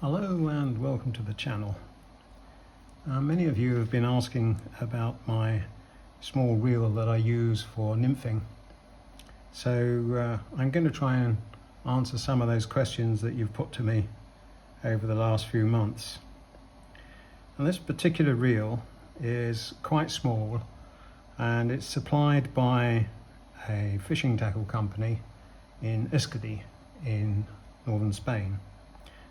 Hello and welcome to the channel. Many of you have been asking about my small reel that I use for nymphing. So I'm going to try and answer some of those questions that you've put to me over the last few months. And this particular reel is quite small and it's supplied by a fishing tackle company in Euskadi in northern Spain.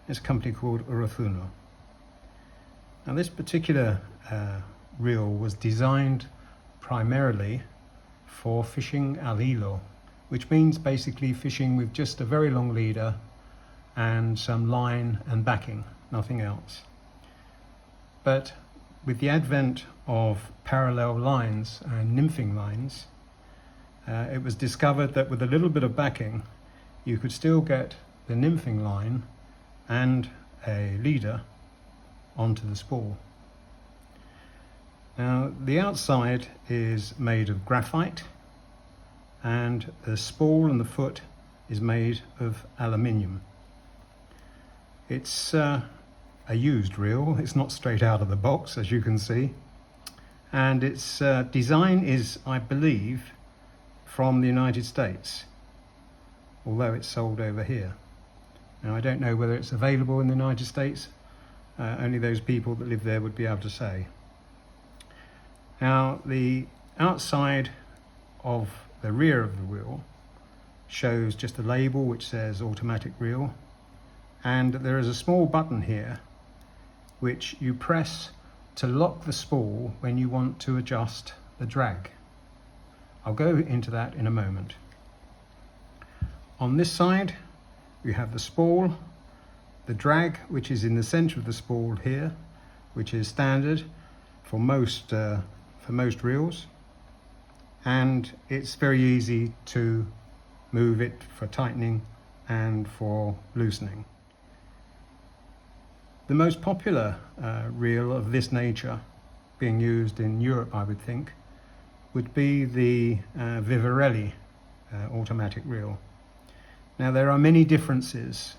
It's a company called Orozuno. Now this particular reel was designed primarily for fishing al hilo, which means basically fishing with just a very long leader and some line and backing, nothing else. But with the advent of parallel lines and nymphing lines, it was discovered that with a little bit of backing you could still get the nymphing line and a leader onto the spool. Now the outside is made of graphite and the spool and the foot is made of aluminium. It's a used reel, it's not straight out of the box as you can see, and its design is, I believe, from the United States, although it's sold over here. Now I don't know whether it's available in the United States, only those people that live there would be able to say. Now the outside of the rear of the reel shows just a label which says automatic reel, and there is a small button here which you press to lock the spool when you want to adjust the drag. I'll go into that in a moment. On this side we have the spool, the drag, which is in the center of the spool here, which is standard for most reels, and it's very easy to move it for tightening and for loosening. The most popular reel of this nature being used in Europe, I would think, would be the Vivarelli automatic reel. Now there are many differences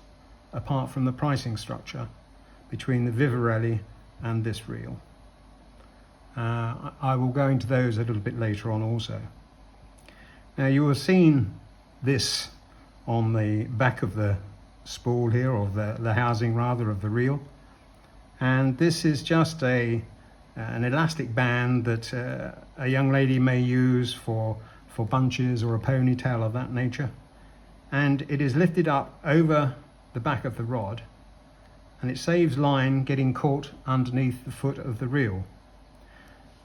apart from the pricing structure between the Vivarelli and this reel. I will go into those a little bit later on also. Now you have seen this on the back of the spool here, or the housing rather of the reel, and this is just an elastic band that a young lady may use for bunches or a ponytail of that nature. And it is lifted up over the back of the rod, and it saves line getting caught underneath the foot of the reel.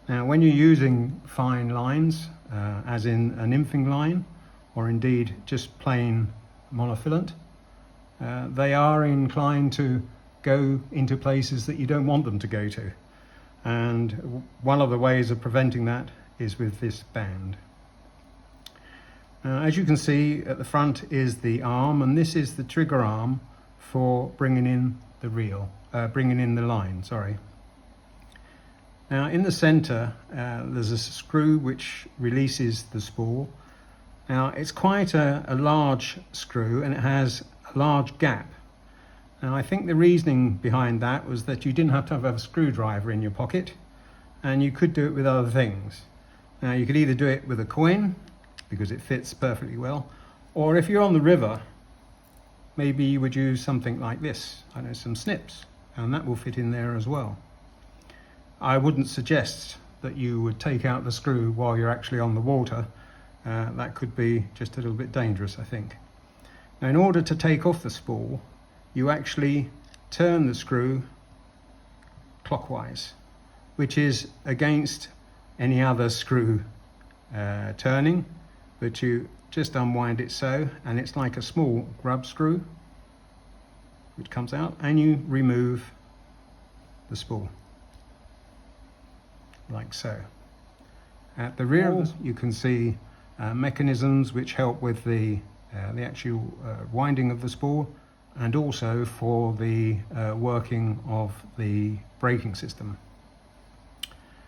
Now when you're using fine lines, as in a nymphing line, or indeed just plain monofilament, they are inclined to go into places that you don't want them to go to. And one of the ways of preventing that is with this band. As you can see, at the front is the arm, and this is the trigger arm for bringing in the reel, bringing in the line, sorry. Now in the center, there's a screw which releases the spool. Now it's quite a large screw, and it has a large gap. Now I think the reasoning behind that was that you didn't have to have a screwdriver in your pocket, and you could do it with other things. Now you could either do it with a coin, because it fits perfectly well, or if you're on the river, maybe you would use something like this, I know, some snips, and that will fit in there as well. I wouldn't suggest that you would take out the screw while you're actually on the water. That could be just a little bit dangerous, I think. Now in order to take off the spool, you actually turn the screw clockwise, which is against any other screw turning, but you just unwind it so, and it's like a small grub screw which comes out, and you remove the spool like so. At the rear you can see mechanisms which help with the actual winding of the spool, and also for the working of the braking system.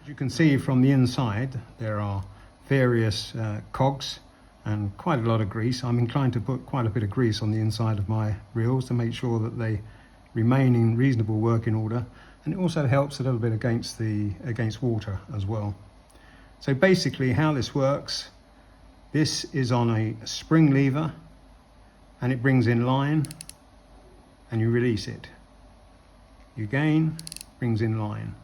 As you can see from the inside, there are various cogs and quite a lot of grease. I'm inclined to put quite a bit of grease on the inside of my reels to make sure that they remain in reasonable working order, and it also helps a little bit against water as well. So basically how this works, this is on a spring lever and it brings in line and you release it. You again, brings in line.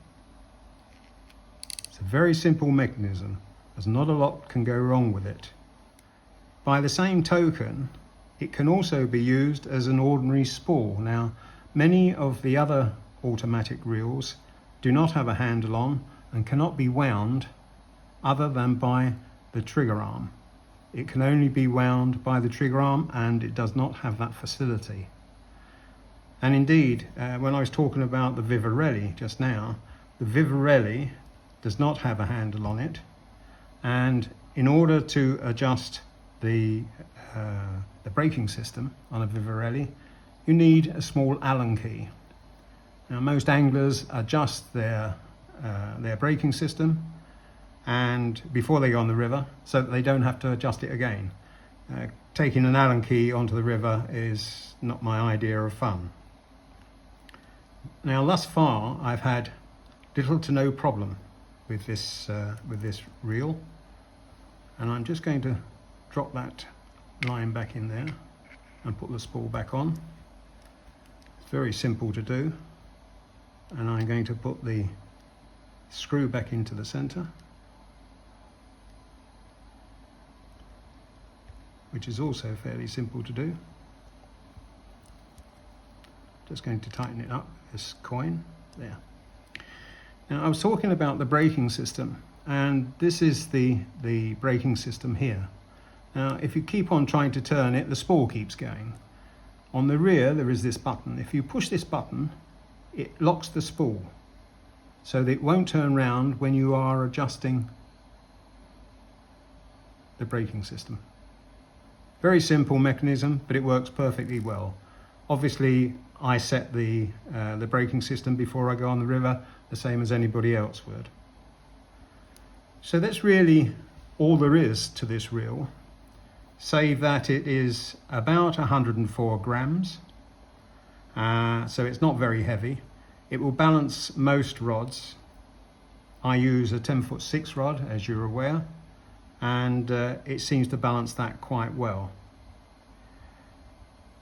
It's a very simple mechanism. There's not a lot can go wrong with it. By the same token, it can also be used as an ordinary spool. Now, many of the other automatic reels do not have a handle on and cannot be wound other than by the trigger arm. It can only be wound by the trigger arm, and it does not have that facility. And indeed, when I was talking about the Vivarelli just now, the Vivarelli does not have a handle on it, and in order to adjust the braking system on a Vivarelli, you need a small Allen key. Now, most anglers adjust their braking system and before they go on the river, so that they don't have to adjust it again. Taking an Allen key onto the river is not my idea of fun. Now, thus far, I've had little to no problem with this reel, and I'm just going to drop that line back in there and put the spool back on. It's very simple to do, and I'm going to put the screw back into the center, which is also fairly simple to do. Just going to tighten it up, this coin there. Now, I was talking about the braking system, and this is the braking system here. Now, if you keep on trying to turn it, the spool keeps going. On the rear, there is this button. If you push this button, it locks the spool so that it won't turn round when you are adjusting the braking system. Very simple mechanism, but it works perfectly well. Obviously, I set the braking system before I go on the river, the same as anybody else would. So that's really all there is to this reel, save that it is about 104 grams, so it's not very heavy. It will balance most rods. I use a 10'6" rod, as you're aware, and it seems to balance that quite well.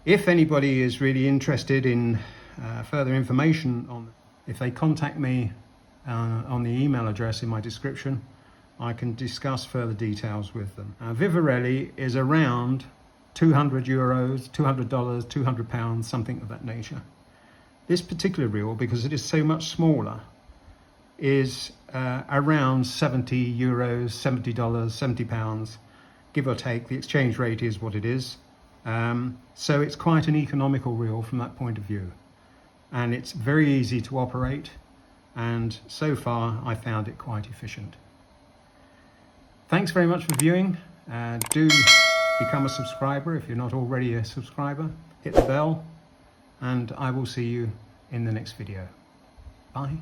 If anybody is really interested in further information on, if they contact me on the email address in my description, I can discuss further details with them. Vivarelli is around €200, $200, £200, something of that nature. This particular reel, because it is so much smaller, is around €70, $70, £70, give or take. The exchange rate is what it is. So it's quite an economical reel from that point of view, and it's very easy to operate, and so far I found it quite efficient. Thanks very much for viewing. Do become a subscriber if you're not already a subscriber. Hit the bell, and I will see you in the next video. Bye.